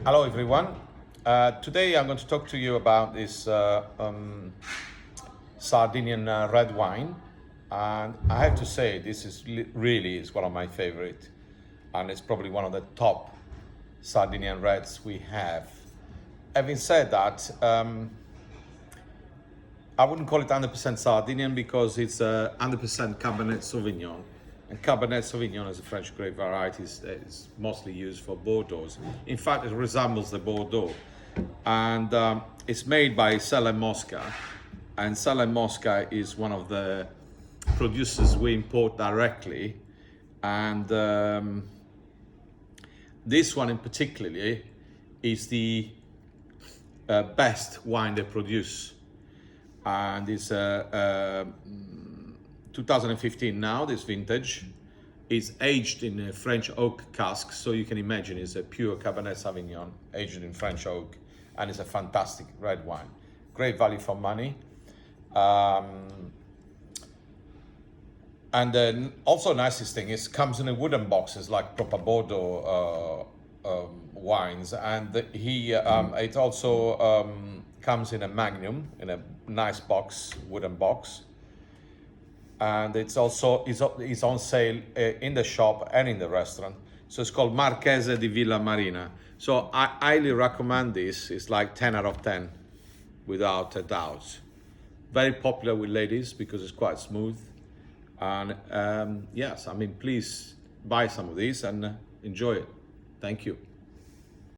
Hello everyone. Today I'm going to talk to you about this Sardinian red wine, and I have to say this is really is one of my favorite, and it's probably one of the top Sardinian reds we have. Having said that, I wouldn't call it 100% Sardinian because it's 100% Cabernet Sauvignon. And Cabernet Sauvignon is a French grape variety. It's mostly used for Bordeaux. In fact, it resembles the Bordeaux. And it's made by Sella Mosca. And Sella Mosca is one of the producers we import directly. And this one in particular is the best wine they produce. And it's 2015 now, this vintage. Is aged in French oak casks, so you can imagine it's a pure Cabernet Sauvignon aged in French oak, and it's a fantastic red wine. Great value for money. And then also nicest thing is comes in a wooden boxes like proper Bordeaux wines, and it also comes in a magnum, in a nice box, wooden box. And it's also is on sale in the shop and in the restaurant. So it's called Marchese Di Villamarina. So I highly recommend this. It's like 10 out of 10, without a doubt. Very popular with ladies because it's quite smooth. And yes, I mean, please buy some of these and enjoy it. Thank you.